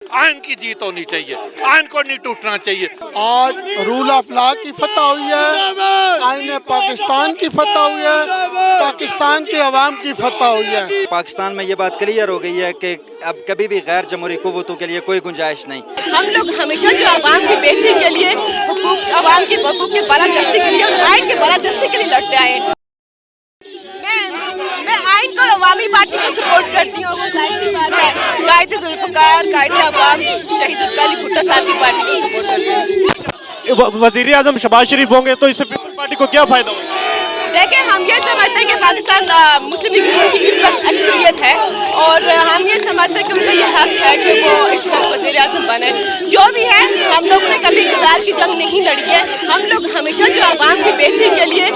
आइन की जीत होनी चाहिए, आइन को नहीं टूटना चाहिए। आज रूल ऑफ लॉ की फतह हुई है, आईन पाकिस्तान की फतह हुई है, पाकिस्तान की अवाम की फतह हुई है। पाकिस्तान में ये बात क्लियर हो गई है कि अब कभी भी गैर जमहूरी कुव्वतों के लिए कोई गुंजाइश नहीं। हम लोग हमेशा जो आवाम की बेहतरी के लिए, आवाम के हकूक़ के बालादस्ती के लिए और आइन के बालादस्ती के लिए लड़ते आए हैं। मैं आइन को अवामी पार्टी को सपोर्ट करती हूँ। वो जाहिर सी बात है, कायदे जुल्फ़िकार, कायदे अवाम, शहीद अली भुट्टो साहब की पार्टी को सपोर्ट करती हूँ। वज़ीर आज़म शहबाज शरीफ होंगे तो इससे पीपल पार्टी को क्या फ़ायदा होगा? देखिए, हम ये समझते हैं कि पाकिस्तान मुस्लिम लीग की इस वक्त अक्सरियत है और हम ये समझते हैं कि उनका ये हक है कि वो इस वक्त वज़ीर आज़म बने। जो भी है, हम लोगों ने कभी इक़्तिदार की जंग नहीं लड़ी है। हम लोग हमेशा जो आवाम की बेहतरी के लिए,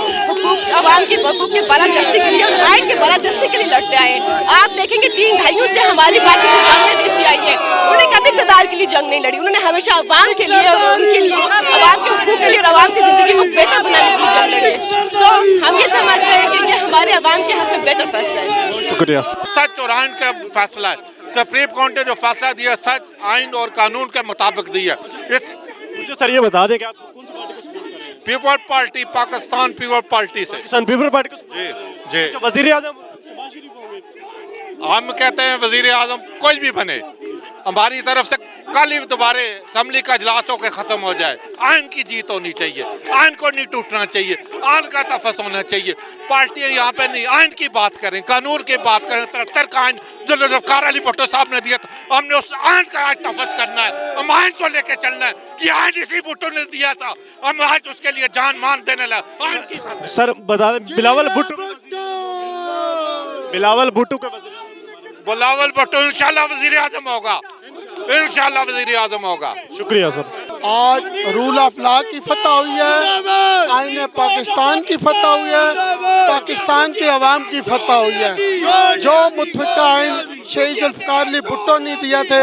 आवाम के हकूक़ के बालादस्ती के लिए और आइन के बालादस्ती के लिए लड़ते आए हैं। आप देखेंगे 3 दहाइयों से हमारी पार्टी को कामयाबी देती आई है। उन्होंने कभी इक़्तिदार के लिए जंग नहीं लड़ी, उन्होंने हमेशा आवाम के लिए और उनके लिए, आवाम के हकूक़ के लिए और आवाम की ज़िंदगी को बेहतर बनाने के लिए जंग लड़ी है। हम ये समझते हैं कि ये हमारे अवाम के हक में बेहतर फैसला है। शुक्रिया। सच और आइन का फैसला है। सुप्रीम कोर्ट ने जो फैसला दिया सच, आइन और कानून के मुताबिक दिया। इस मुझे सर ये बता दें कि आप कौन सी पार्टी को सपोर्ट कर रहे हैं? People party, Pakistan people party से। पाकिस्तान पीपल पार्टी को support जी कर रहे हैं? जी। अच्छा, वज़ीर आज़म शहबाज शरीफ होंगे? हम कहते हैं वजीर आजम कोई भी बने, हमारी तरफ से कल ही दोबारा असम्बली का इजलास होकर ख़त्म हो जाए। आइन की जीत होनी चाहिए, आइन को नहीं टूटना चाहिए, आइन का तफस होना चाहिए। पार्टियां यहाँ पे नहीं, आइन की बात करें, कानून की बात करें। 73 का आइन जो ज़ुल्फ़िकार अली भुट्टो साहब ने दिया था, हमने उस आइन का आज तफस करना है, हम आइन को लेके चलना है। ये आइन इसी भुट्टो ने दिया था, हम आज उसके लिए जान मान देने लगे। आइन की सर बता दें, बिलावल भुट्टो के बिलावल भुट्टो इंशाल्लाह वज़ीर आज़म होगा, इंशाल्लाह वज़ीर आज़म होगा। शुक्रिया सर। आज रूल ऑफ लॉ की फतह हुई है, आईन पाकिस्तान की फतह हुई है, पाकिस्तान की अवाम की फतह हुई है। जो मुतफ़िक़ा आइन शहीद ज़ुल्फ़िकार अली भुट्टो ने दिए थे,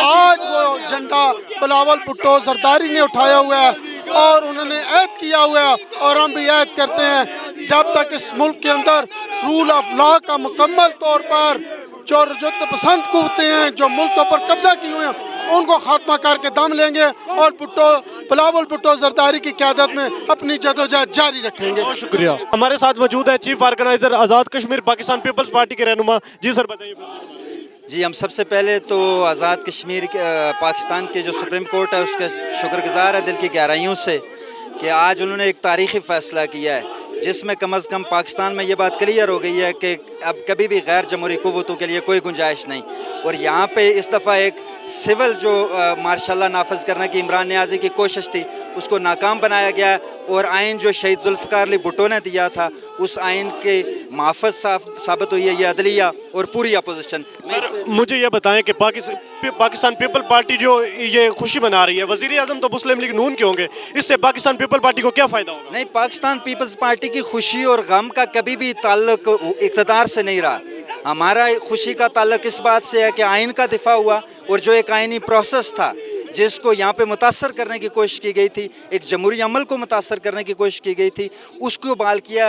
आज वो झंडा बिलावल भुट्टो ज़रदारी ने उठाया हुआ है और उन्होंने ऐद किया हुआ है और हम भी ऐद करते हैं जब तक इस मुल्क के अंदर रूल ऑफ लॉ का मुकम्मल तौर पर जो रजत पसंद कुव्वतें हैं जो मुल्क के ऊपर कब्जा किए हुए हैं उनको खात्मा करके दम लेंगे और बिलावल भुट्टो ज़रदारी की क़यादत में अपनी जदोजहद जारी रखेंगे। बहुत शुक्रिया। हमारे साथ मौजूद है chief organiser Azad Kashmir Pakistan peoples party के रहनुमा। जी सर बताइए। जी, हम सबसे पहले तो आज़ाद कश्मीर पाकिस्तान के जो सुप्रीम कोर्ट है उसके शुक्रगुज़ार है दिल की गहराइयों से कि आज उन्होंने एक तारीख़ी फ़ैसला किया है जिसमें कम अज़ कम पाकिस्तान में ये बात क्लियर हो गई है कि अब कभी भी गैर जमहूरी कुव्वतों के लिए कोई गुंजाइश नहीं। और यहाँ पे इस दफ़ा एक सिविल जो मार्शल लॉ नाफज करने की इमरान नियाज़ी की कोशिश थी उसको नाकाम बनाया गया है और आइन जो शहीद ज़ुल्फ़िकार अली भुट्टो ने दिया था उस आइन के माफ़ज साबित हुई है ये अदलिया और पूरी अपोजिशन। सर मुझे ये बताएं कि पाकिस्तान पीपल पार्टी जो ये खुशी मना रही है, वज़ीर आज़म तो मुस्लिम लीग नून के होंगे, इससे पाकिस्तान पीपल पार्टी को क्या फ़ायदा होगा? नहीं, पाकिस्तान पीपल्स पार्टी की खुशी और गम का कभी भी ताल्लुक इक़्तिदार से नहीं रहा। हमारा खुशी का ताल्लुक इस बात से है कि आइन का दिफा हुआ और जो एक आइनी प्रोसेस था जिसको यहाँ पे मुतासर करने की कोशिश की गई थी, एक जमहूरी अमल को मुतासर करने की कोशिश की गई थी, उसको बहाल किया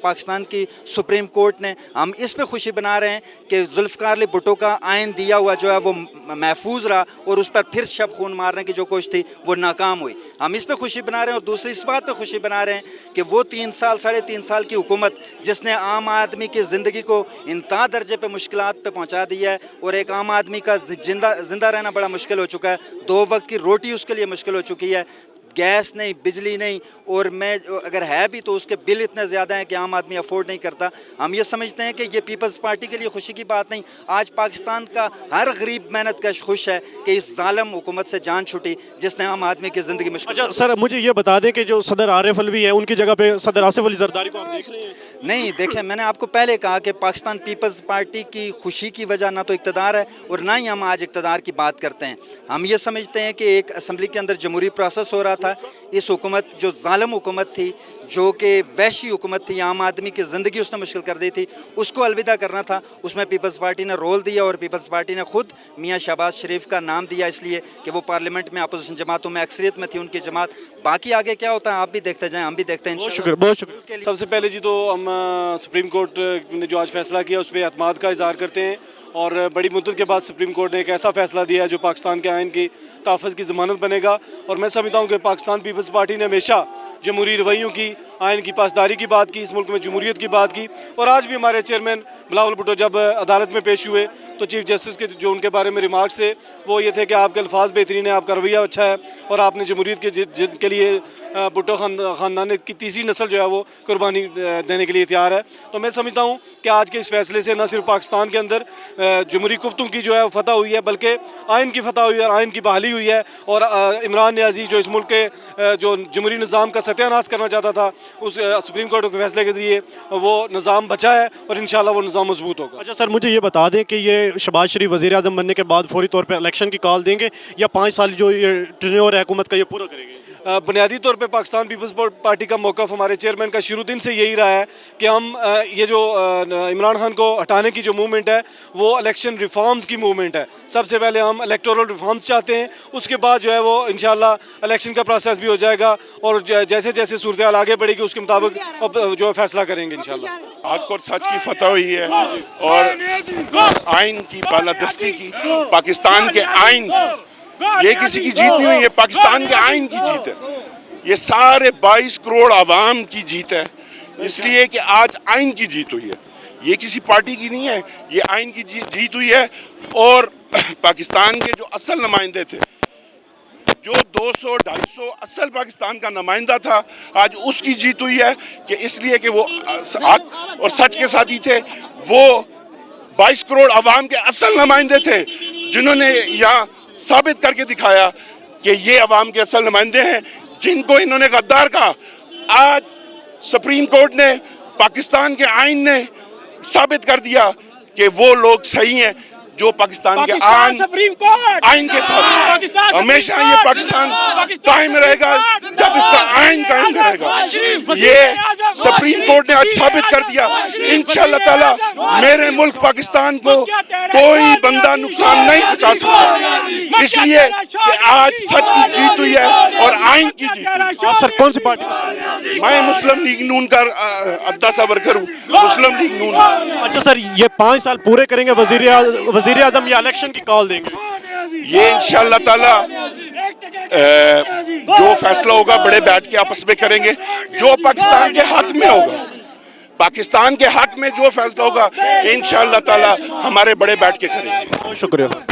पाकिस्तान की सुप्रीम कोर्ट ने। हम इस पे खुशी बना रहे हैं कि ज़ुल्फ़िकार अली भुट्टो का आइन दिया हुआ जो है वो महफूज रहा और उस पर फिर शब खून मारने की जो कोशिश थी वो नाकाम हुई। हम इस पे खुशी बना रहे हैं और दूसरी इस बात पे खुशी बना रहे हैं कि वो 3 साल 3.5 साल की हुकूमत जिसने आम आदमी की ज़िंदगी को इंतहा दर्जे पे मुश्किलात पे पहुँचा दिया है और एक आम आदमी का जिंदा रहना बड़ा मुश्किल हो चुका है, 2 वक्त की रोटी उसके लिए मुश्किल हो चुकी है, गैस नहीं, बिजली नहीं, और मैं अगर है भी तो उसके बिल इतने ज़्यादा हैं कि आम आदमी अफोर्ड नहीं करता। हम ये समझते हैं कि ये पीपल्स पार्टी के लिए खुशी की बात नहीं, आज पाकिस्तान का हर गरीब मेहनत कश खुश है कि इस जालिम हुकूमत से जान छूटी जिसने आम आदमी की ज़िंदगी मुश्किल। अच्छा सर मुझे ये बता दें कि जो सदर आरिफ अलवी है उनकी जगह पे सदर आसिफ अली ज़रदारी को आप देख रहे हैं? नहीं, देखें, मैंने आपको पहले कहा कि पाकिस्तान पीपल्स पार्टी की खुशी की वजह ना तो इक़्तिदार है और ना ही हम आज इक़्तिदार की बात करते हैं। हम ये समझते हैं कि एक असम्बली के अंदर जमहूरी प्रोसेस हो रहा था, इस हुकूमत जो जालिम हुकूमत थी, जो कि वहशी हुकूमत थी, आम आदमी की ज़िंदगी उसने मुश्किल कर दी थी, उसको अलविदा करना था। उसमें पीपल्स पार्टी ने रोल दिया और पीपल्स पार्टी ने ख़ुद मियाँ शहबाज शरीफ का नाम दिया इसलिए कि वो पार्लियामेंट में अपोजिशन जमातों में अक्सरियत में थी उनकी जमात। बाकी आगे क्या होता है आप भी देखते जाएँ, हम भी देखते हैं। बहुत शुक्रिया, बहुत शुक्रिया। सबसे पहले जी तो हम सुप्रीम कोर्ट ने जो आज फैसला किया उस पर एतमाद का इज़हार करते हैं اور بڑی مدت کے بعد سپریم کورٹ نے ایک ایسا فیصلہ دیا ہے جو پاکستان کے آئین کی تحفظ کی ضمانت بنے گا، اور میں سمجھتا ہوں کہ پاکستان پیپلز پارٹی نے ہمیشہ جمہوری رویوں کی، آئین کی پاسداری کی بات کی، اس ملک میں جمہوریت کی بات کی، اور آج بھی ہمارے چیئرمین بلاول بھٹو جب عدالت میں پیش ہوئے تو چیف جسٹس کے جو ان کے بارے میں ریمارکس تھے وہ یہ تھے کہ آپ کے الفاظ بہترین ہیں، آپ کا رویہ اچھا ہے، اور آپ نے جمہوریت کے جد کے لیے بھٹو خاندان کی تیسری نسل جو ہے وہ قربانی دینے کے لیے تیار ہے۔ تو میں سمجھتا ہوں کہ آج کے اس فیصلے سے نہ صرف پاکستان کے اندر جمہوری قوتوں کی جو ہے فتح ہوئی ہے، بلکہ آئین کی فتح ہوئی ہے اور آئین کی بحالی ہوئی ہے، اور عمران نیازی جو اس ملک کے جو جمہوری نظام کا ستیہ ناش کرنا چاہتا تھا، اس سپریم کورٹ کے فیصلے کے ذریعے وہ نظام بچا ہے اور انشاءاللہ وہ نظام مضبوط ہوگا۔ اچھا سر، مجھے یہ بتا دیں کہ یہ شہباز شریف وزیر اعظم بننے کے بعد فوری طور پہ الیکشن کی کال دیں گے یا 5 سال جو یہ ٹینیور ہے حکومت کا یہ پورا کریں گے؟ بنیادی طور پہ پاکستان پیپلز پارٹی کا موقف ہمارے چیئرمین کا شروع دن سے یہی رہا ہے کہ ہم یہ جو عمران خان کو ہٹانے کی جو موومنٹ ہے وہ الیکشن ریفارمز کی موومنٹ ہے۔ سب سے پہلے ہم الیکٹورل ریفارمز چاہتے ہیں، اس کے بعد جو ہے وہ انشاءاللہ الیکشن کا پروسیس بھی ہو جائے گا، اور جیسے جیسے صورتحال آگے بڑھے گی اس کے مطابق جو ہے فیصلہ کریں گے انشاءاللہ۔ حق اور سچ کی فتح ہوئی ہے اور آئین کی بالادستی کی، پاکستان کے آئین، یہ کسی کی جیت نہیں ہوئی ہے، پاکستان کے آئین کی جیت ہے، یہ سارے 22 کروڑ عوام کی جیت ہے، اس لیے کہ آج آئین کی جیت ہوئی ہے، یہ کسی پارٹی کی نہیں ہے، یہ آئین کی جیت ہوئی ہے۔ اور پاکستان کے جو اصل نمائندے تھے، جو 200-250 اصل پاکستان کا نمائندہ تھا، آج اس کی جیت ہوئی ہے، کہ اس لیے کہ وہ حق اور سچ کے ساتھی تھے، وہ 22 کروڑ عوام کے اصل نمائندے تھے، جنہوں نے یہاں ثابت کر کے دکھایا کہ یہ عوام کے اصل نمائندے ہیں، جن کو انہوں نے غدار کہا۔ آج سپریم کورٹ نے، پاکستان کے آئین نے ثابت کر دیا کہ وہ لوگ صحیح ہیں جو پاکستان کے آئین کے ساتھ، ہمیشہ یہ پاکستان قائم رہے گا جب اس کا آئین قائم رہے گا۔ یہ سپریم کورٹ نے آج ثابت کر دیا، انشاءاللہ تعالی میرے ملک پاکستان کو کوئی بندہ نقصان نہیں پہنچا سکتا، اس لیے کہ آج سچ کی جیت ہوئی ہے اور آئین کی جیت ہوئی ہے۔ آپ سر کون سی پارٹی؟ میں مسلم لیگ نون کا عہدہ سا ورکر ہوں، مسلم لیگ نون۔ اچھا سر، یہ 5 سال پورے کریں گے وزیر اعظم یا الیکشن کی کال دیں گے؟ یہ انشاءاللہ تعالی جو فیصلہ ہوگا بڑے بیٹھ کے آپس میں کریں گے، جو پاکستان کے حق میں ہوگا، پاکستان کے حق میں جو فیصلہ ہوگا انشاءاللہ تعالی ہمارے بڑے بیٹھ کے کریں گے۔ بہت شکریہ سر۔